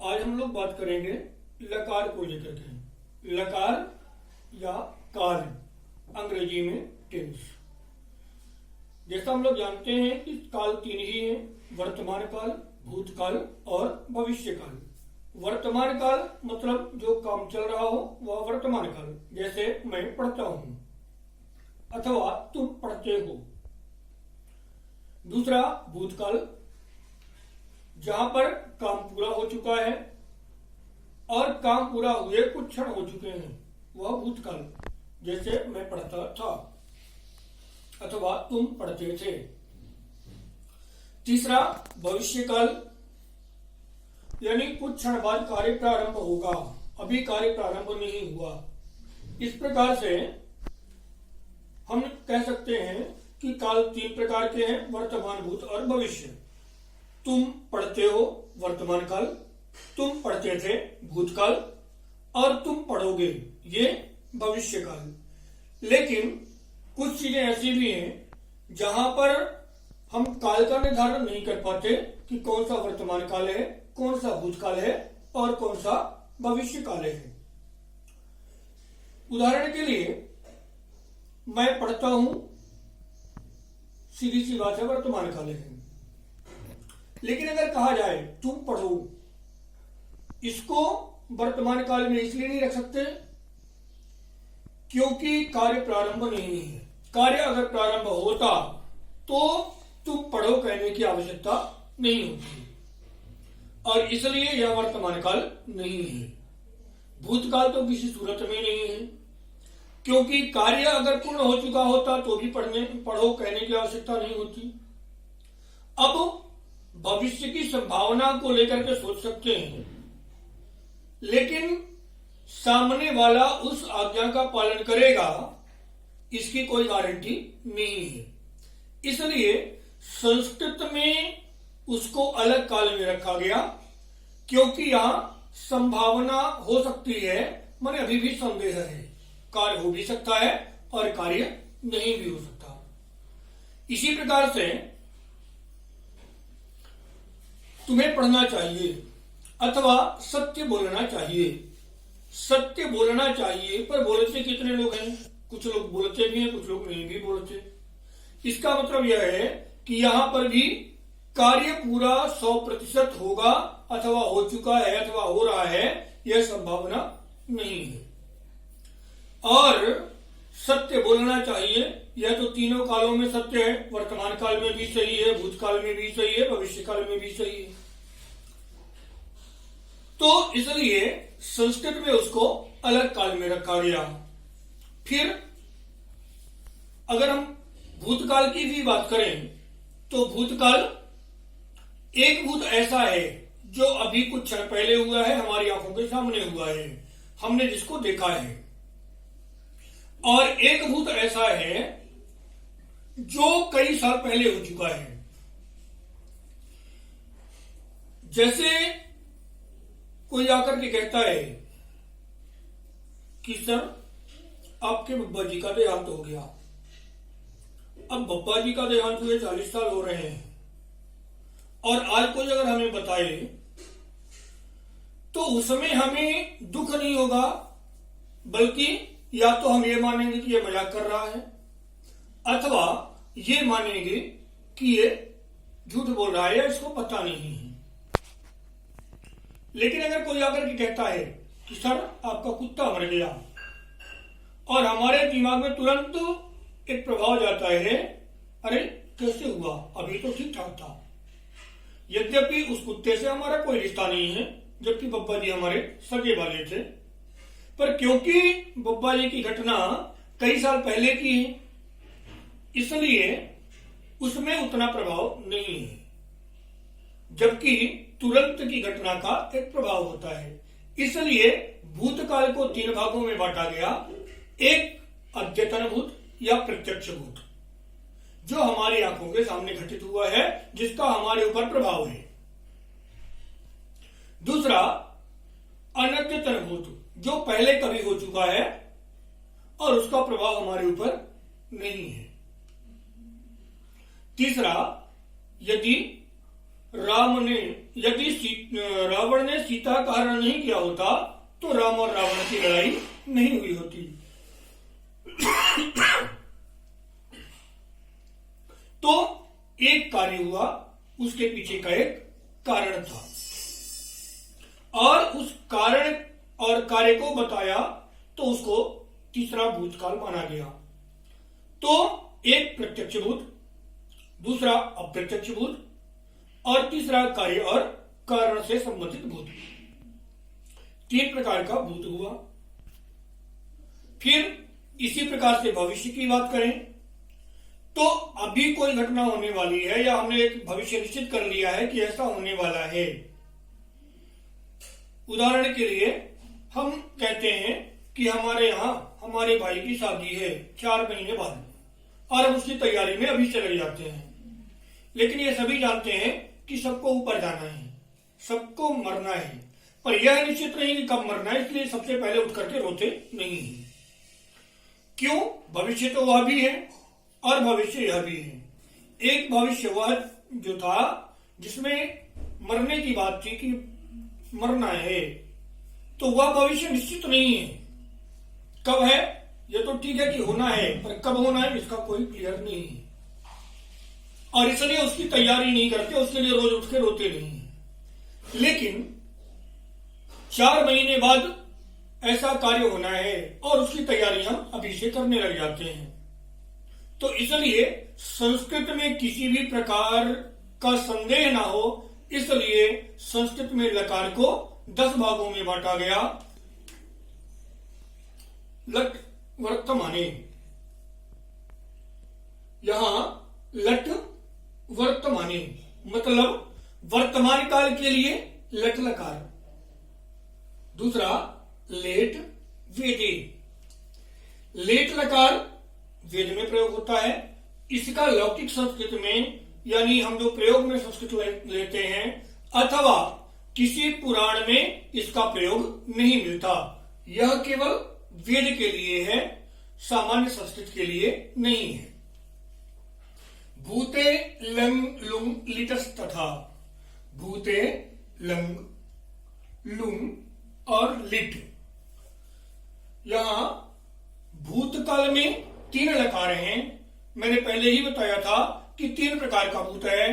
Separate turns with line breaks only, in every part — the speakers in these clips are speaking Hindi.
आज हम लोग बात करेंगे लकार को लेकर के। लकार या कार्य, अंग्रेजी में टेंस। जैसा हम लोग जानते हैं कि काल तीन ही हैं, वर्तमान काल, भूतकाल और भविष्य काल। वर्तमान काल मतलब जो काम चल रहा हो वह वर्तमान काल, जैसे मैं पढ़ता हूं अथवा तुम पढ़ते हो। दूसरा भूतकाल, जहां पर काम पूरा हो चुका है और काम पूरा हुए कुछ क्षण हो चुके हैं, वह भूतकाल, जैसे मैं पढ़ता था अथवा तुम पढ़ते थे। तीसरा भविष्यकाल, यानी कुछ क्षण बाद कार्य प्रारंभ होगा, अभी कार्य प्रारंभ नहीं हुआ। इस प्रकार से हम कह सकते हैं कि काल तीन प्रकार के हैं, वर्तमान, भूत और भविष्य। तुम पढ़ते हो वर्तमान काल, तुम पढ़ते थे भूतकाल और तुम पढ़ोगे ये भविष्य काल। लेकिन कुछ चीजें ऐसी भी हैं जहां पर हम काल का निर्धारण नहीं कर पाते कि कौन सा वर्तमान काल है, कौन सा भूतकाल है और कौन सा भविष्य काल है। उदाहरण के लिए मैं पढ़ता हूं, सीधी सी बात है, वर्तमान काल है। लेकिन अगर कहा जाए तुम पढ़ो, इसको वर्तमान काल में इसलिए नहीं रख सकते क्योंकि कार्य प्रारंभ नहीं है। कार्य अगर प्रारंभ होता तो तुम पढ़ो कहने की आवश्यकता नहीं होती, और इसलिए यह वर्तमान काल नहीं है। भूतकाल तो किसी सूरत में नहीं है, क्योंकि कार्य अगर पूर्ण हो चुका होता तो भी पढ़ो कहने की आवश्यकता नहीं होती। अब भविष्य की संभावना को लेकर के सोच सकते हैं, लेकिन सामने वाला उस आज्ञा का पालन करेगा इसकी कोई गारंटी नहीं है। इसलिए संस्कृत में उसको अलग काल में रखा गया, क्योंकि यहां संभावना हो सकती है, माने अभी भी संदेह है, कार्य हो भी सकता है और कार्य नहीं भी हो सकता। इसी प्रकार से तुम्हें पढ़ना चाहिए अथवा सत्य बोलना चाहिए। सत्य बोलना चाहिए, पर बोलते कितने लोग हैं? कुछ लोग बोलते भी हैं, कुछ लोग नहीं भी बोलते। इसका मतलब यह है कि यहां पर भी कार्य पूरा 100% होगा अथवा हो चुका है अथवा हो रहा है, यह संभावना नहीं है। और सत्य बोलना चाहिए, यह तो तीनों कालों में सत्य है, वर्तमान काल में भी सही है, भूतकाल में भी सही है, भविष्य काल में भी सही है। तो इसलिए संस्कृत में उसको अलग काल में रखा गया। फिर अगर हम भूतकाल की भी बात करें तो भूतकाल एक भूत ऐसा है जो अभी कुछ क्षण पहले हुआ है, हमारी आंखों के सामने हुआ है, हमने जिसको देखा है। और एक भूत ऐसा है जो कई साल पहले हो चुका है। जैसे कोई आकर के कहता है कि सर आपके बब्बा जी का देहांत हो गया। अब बब्बा जी का देहांत हुए 40 साल हो रहे हैं, और आज कोई अगर हमें बताए तो उसमें हमें दुख नहीं होगा, बल्कि या तो हम ये मानेंगे कि ये मजाक कर रहा है, अथवा ये मानेंगे कि ये झूठ बोल रहा है या इसको पता नहीं है। लेकिन अगर कोई आकर के कहता है कि सर आपका कुत्ता मर गया, और हमारे दिमाग में तुरंत एक प्रभाव जाता है, अरे कैसे हुआ, अभी तो ठीक ठाक था। यद्यपि उस कुत्ते से हमारा कोई रिश्ता नहीं है, जबकि बब्बा जी हमारे सगे वाले थे, पर क्योंकि बब्बा जी की घटना कई साल पहले की है, इसलिए उसमें उतना प्रभाव नहीं है, जबकि तुरंत की घटना का एक प्रभाव होता है। इसलिए भूतकाल को 3 भागों में बांटा गया। एक अद्यतन भूत या प्रत्यक्ष भूत, जो हमारी आंखों के सामने घटित हुआ है, जिसका हमारे ऊपर प्रभाव है। दूसरा अनद्यतन भूत, जो पहले कभी हो चुका है और उसका प्रभाव हमारे ऊपर नहीं है। तीसरा, यदि रावण ने सीता का हरण नहीं किया होता तो राम और रावण की लड़ाई नहीं हुई होती। तो एक कार्य हुआ, उसके पीछे का एक कारण था, और उस कारण और कार्य को बताया तो उसको तीसरा भूतकाल माना गया। तो एक प्रत्यक्ष भूत, दूसरा अप्रत्यक्ष भूत, और तीसरा कार्य और कारण से संबंधित भूत। 3 प्रकार का भूत हुआ। फिर इसी प्रकार से भविष्य की बात करें तो अभी कोई घटना होने वाली है या हमने एक भविष्य निश्चित कर लिया है कि ऐसा होने वाला है। उदाहरण के लिए हम कहते हैं कि हमारे यहाँ हमारे भाई की शादी है 4 महीने बाद, और हम उसकी तैयारी में अभी से लग जाते हैं। लेकिन ये सभी जानते हैं कि सबको ऊपर जाना है, सबको मरना है, पर यह निश्चित नहीं कि कब मरना है, इसलिए सबसे पहले उठ करके रोते नहीं है। क्यों? भविष्य तो वह भी है और भविष्य यह भी है। एक भविष्य वह जो था जिसमें मरने की बात थी कि मरना है, तो वह भविष्य निश्चित नहीं है। कब है यह तो ठीक है कि होना है, पर कब होना है इसका कोई क्लियर नहीं है, और इसलिए उसकी तैयारी नहीं करते, उसके लिए रोज उठ के रोते नहीं है। लेकिन 4 महीने बाद ऐसा कार्य होना है और उसकी तैयारी हम अभी से करने लग जाते हैं। तो इसलिए संस्कृत में किसी भी प्रकार का संदेह ना हो, इसलिए संस्कृत में लकार को 10 भागों में बांटा गया। लट वर्तमाने, यहां लट वर्तमाने मतलब वर्तमान काल के लिए लट लकार। दूसरा लेट वेदे, लेट लकार वेद में प्रयोग होता है। इसका लौकिक संस्कृत में, यानी हम जो प्रयोग में संस्कृत लेते हैं, अथवा किसी पुराण में इसका प्रयोग नहीं मिलता। यह केवल वेद के लिए है, सामान्य संस्कृत के लिए नहीं है। भूते लंग लुंग लिटस्तथा, भूते लंग लुंग और लिट, यहां भूतकाल में 3 लकार हैं। मैंने पहले ही बताया था कि 3 प्रकार का भूत है,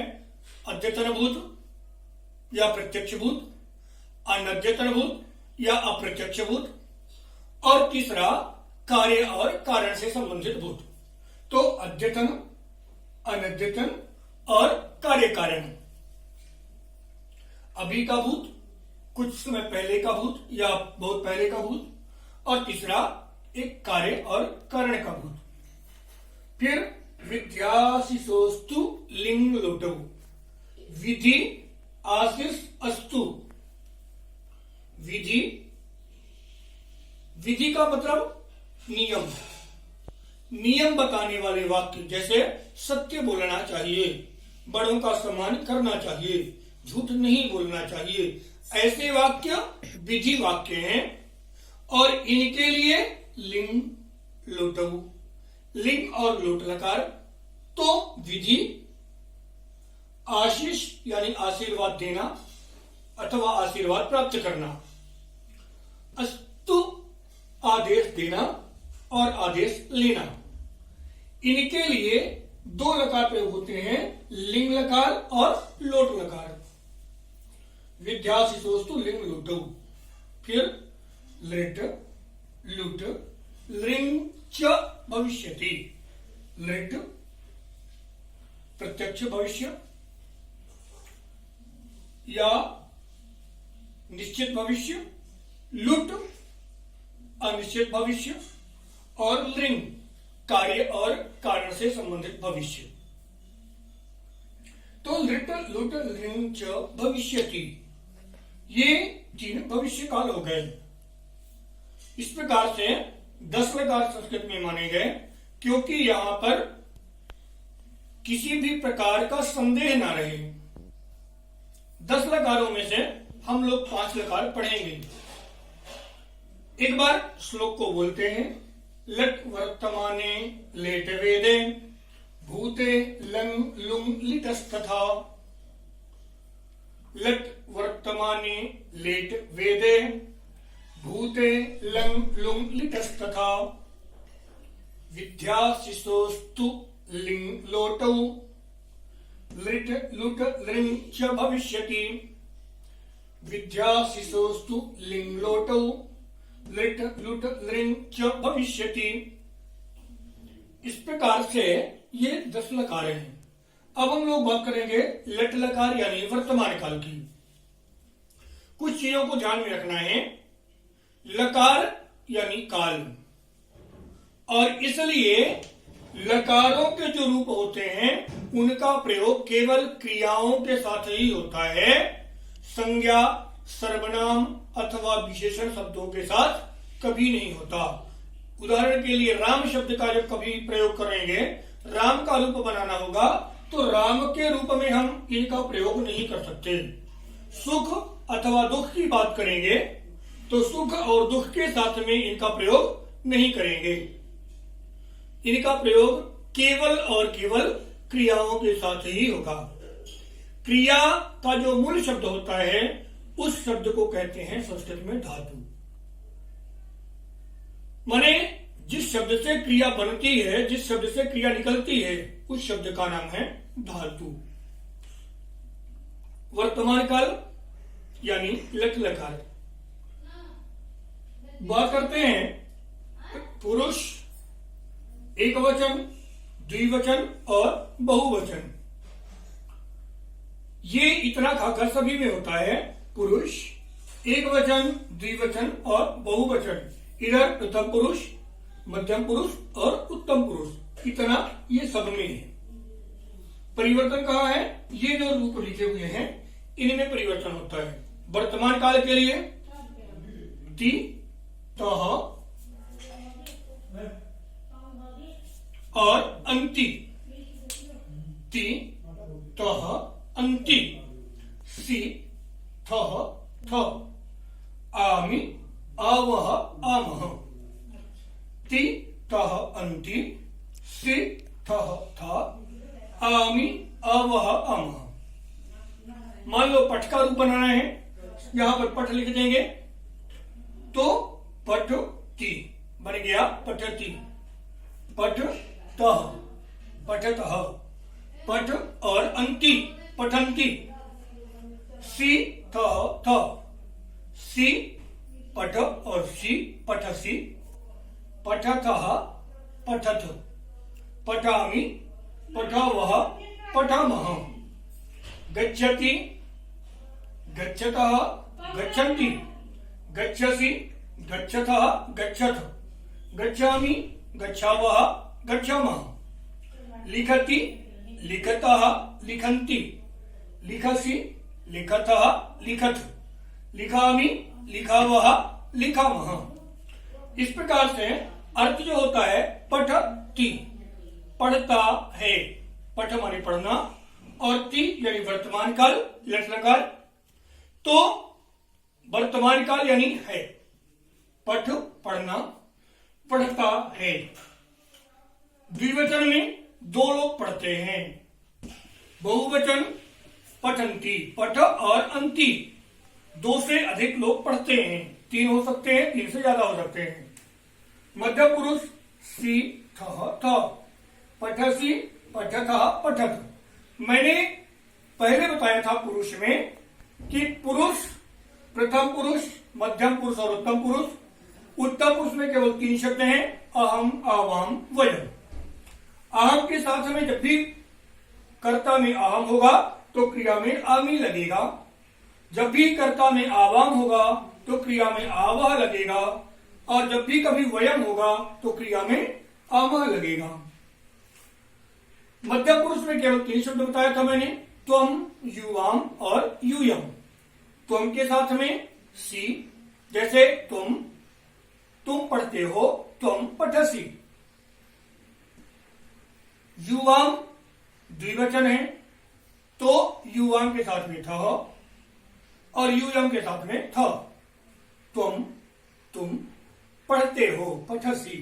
अद्यतन भूत या प्रत्यक्ष भूत, अनद्यतन भूत या अप्रत्यक्ष भूत, और तीसरा कार्य और कारण से संबंधित भूत। तो अद्यतन, अनद्यतन और कार्य कारण। अभी का भूत, कुछ समय पहले का भूत या बहुत पहले का भूत, और तीसरा एक कार्य और कारण का भूत। फिर विद्याशिषोस्तु लिंग लोटो, विधि आशीष अस्तु। विधि, विधि का मतलब नियम, नियम बताने वाले वाक्य, जैसे सत्य बोलना चाहिए, बड़ों का सम्मान करना चाहिए, झूठ नहीं बोलना चाहिए, ऐसे वाक्य विधि वाक्य हैं। और इनके लिए लिंग लोटो, लिंग और लोट लकार। तो विधि आशीष यानी आशीर्वाद देना अथवा आशीर्वाद प्राप्त करना, अस्तु आदेश देना और आदेश लेना। इनके लिए 2 लकार प्रयोग होते हैं, लिंग लकार और लोट लकार। विद्याशिषोस्तु लिंग लोटो, फिर लिट लुट लिंग च भविष्यति। लिट प्रत्यक्ष भविष्य या निश्चित भविष्य, लुट अनिश्चित भविष्य, और लिंग कार्य और कारण से संबंधित भविष्य। तो लिट लुट लिंग च भविष्यति, ये 3 भविष्य काल हो गए। इस प्रकार से 10 लकार संस्कृत में माने गए, क्योंकि यहां पर किसी भी प्रकार का संदेह ना रहे। 10 लकारों में से हम लोग 5 लकार पढ़ेंगे। एक बार श्लोक को बोलते हैं। लट वर्तमाने लेट वेदे, भूते लंग लुंग लिटस्तथा। लट वर्तमाने लेट वेदे भूते लंग लुंग लिटस्तथा विद्या शिशोस्तु लिंग लोटौ लिट लुट लिंग च भविष्यति विद्या शिशोस्तु लिंग लोटौ लिट लुट लिंग च भविष्यति। इस प्रकार से ये 10 लकार हैं। अब हम लोग बात करेंगे लट लकार यानी वर्तमान काल की। कुछ चीजों को ध्यान में रखना है। लकार यानी काल, और इसलिए लकारों के जो रूप होते हैं उनका प्रयोग केवल क्रियाओं के साथ ही होता है, संज्ञा सर्वनाम अथवा विशेषण शब्दों के साथ कभी नहीं होता। उदाहरण के लिए राम शब्द का जब कभी प्रयोग करेंगे, राम का रूप बनाना होगा, तो राम के रूप में हम इनका प्रयोग नहीं कर सकते। सुख अथवा दुख की बात करेंगे तो सुख और दुख के साथ में इनका प्रयोग नहीं करेंगे। इनका प्रयोग केवल और केवल क्रियाओं के साथ ही होगा। क्रिया का जो मूल शब्द होता है उस शब्द को कहते हैं संस्कृत में धातु। माने जिस शब्द से क्रिया बनती है, जिस शब्द से क्रिया निकलती है, उस शब्द का नाम है धातु। वर्तमान काल यानी लट लकार। बात करते हैं पुरुष, एक वचन, द्विवचन और बहुवचन। ये इतना खाकर सभी में होता है। पुरुष, एक वचन, द्विवचन और बहुवचन। इधर प्रथम पुरुष, मध्यम पुरुष और उत्तम पुरुष, इतना ये सब में है। परिवर्तन कहाँ है? ये जो रूप लिखे हुए हैं इनमें परिवर्तन होता है। वर्तमान काल के लिए ति, तः और अंति। ति, तः, अंति। सि, थः, थ। आमि, आवः, आमः। ति, तः, अंति। सि, थः, थ। आमि, आवः, आमः। मान लो पठ का रूप बनाना है, यहां पर पठ लिख देंगे तो पठ ति बन गया, पठति। पठ तः, पठतः। पठ और अंति, पठन्ति। सि, थः, थ। सि, पठ और सि, पठसि। पठतः, पठत। पठामि, पठावः, पठामः। गच्छति, गच्छतः, गच्छन्ति। गच्छसि, गच्छतः, गच्छथ। गच्छामि, गच्छावः, गच्छामः। लिखति, लिखतः, लिखन्ति। लिखसि, लिखतः, लिखथ। लिखामि, लिखावः, लिखामः। इस प्रकार से अर्थ जो होता है पठति, पढ़ता है। पठ माने पढ़ना, और ति यानी वर्तमान काल, लट लकार। तो वर्तमान काल यानी है। पठ पढ़ना, पढ़ता है। द्विवचन में 2 लोग पढ़ते हैं। बहुवचन पठन्ति, पठ और अंति 2 से अधिक लोग पढ़ते हैं। 3 हो सकते हैं, 3 से ज्यादा हो सकते हैं। मध्य पुरुष सि, थः, थ। पठसि, पठतः, पठत। मैंने पहले बताया था पुरुष में कि पुरुष, प्रथम पुरुष, मध्यम पुरुष और उत्तम पुरुष। उत्तम पुरुष में केवल 3 शब्द हैं, अहम, आवाम, वयम। अहम के साथ में जब भी कर्ता में अहम होगा तो क्रिया में आमी लगेगा। जब भी कर्ता में आवाम होगा तो क्रिया में आवह लगेगा, और जब भी कभी वयम होगा तो क्रिया में आमह लगेगा। मध्य पुरुष में केवल 3 शब्द बताया था मैंने, त्वम, युवाम और यूयम। त्वम के साथ में सी, जैसे तुम पढ़ते हो, त्वम पठसि। युवाम द्विवचन है तो युवाम के साथ में थ और यूयम के साथ में थ। तुम पढ़ते हो, पठसि।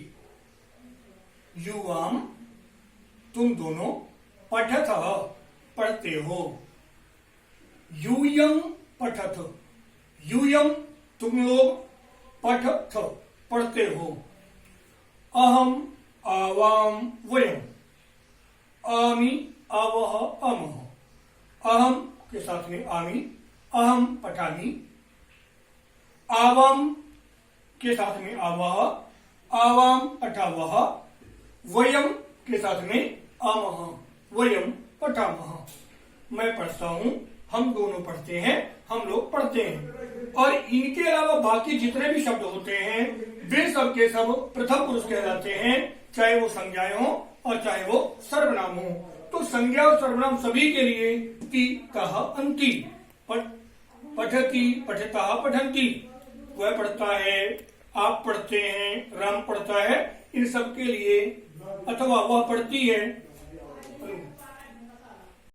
युवाम तुम दोनों, पठतः पढ़ते हो। यूयम पठथ, यूयम तुम लोग, पठथ पढ़ते हो, अहम आवाम वयम, आमी आवह अमह, अहम के साथ में आमी, अहम पठामी, आवाम के साथ में आवह, आवाम पठावह, वयम के साथ में अमह, वयम पठामह। मैं पढ़ता हूं, हम दोनों पढ़ते हैं, हम लोग पढ़ते हैं। और इनके अलावा बाकी जितने भी शब्द होते हैं वे सब के सब प्रथम पुरुष कहलाते हैं, चाहे वो संज्ञाएं हो और चाहे वो सर्वनाम हो। तो संज्ञा और सर्वनाम सभी के लिए ती तह अंति, पठती पठता पठंती, वह पढ़ता है, आप पढ़ते हैं, राम पढ़ता है, इन सब के लिए, अथवा वह पढ़ती है,